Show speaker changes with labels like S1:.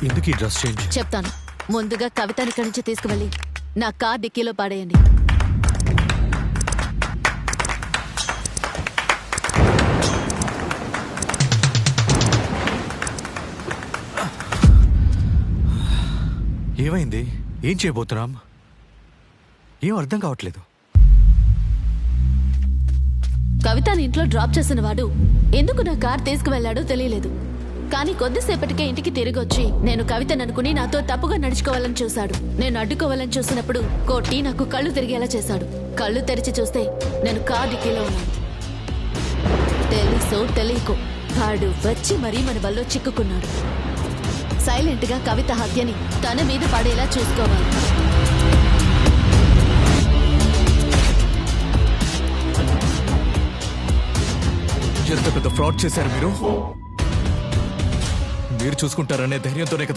S1: ఎందుకు ఈ dress change?
S2: చెప్తాను. ముందుగా కవితని ఇక్కడి నుంచి తీసుకువెళ్ళి నా కార్ డిక్కీలో పాడేయండి.
S1: ఏమైంది? ఏం చేయబోతున్నాం? ఏం అర్థం కావట్లేదు.
S2: కవితని ఇంట్లో డ్రాప్ చేసిన వాడు ఎందుకు నా కార్ తీసుకువెళ్లాడో తెలియలేదు. కానీ కొద్దిసేపటికే ఇంటికి తిరిగొచ్చి నేను కవితను అనుకుని నాతో తప్పుగా నడుచుకోవాలని చూశాడు. నేను అడ్డుకోవాలని చూసినప్పుడు కొట్టి నాకు కళ్ళు తిరిగేలా చేశాడు. కళ్ళు తెరిచి చూస్తే నేను కార్ డిక్కీలో ఉన్నాను. తెలుసో తెలియకో వాడు వచ్చి మరీ మన వల్ల చిక్కుకున్నాడు. సైలెంట్ గా కవిత హత్యని తన మీద పడేలా చూసుకోవాలి.
S1: ఎంత పెద్ద ఫ్రాడ్ చేశారు మీరు. మీరు చూసుకుంటారనే ధైర్యంతోనే కదా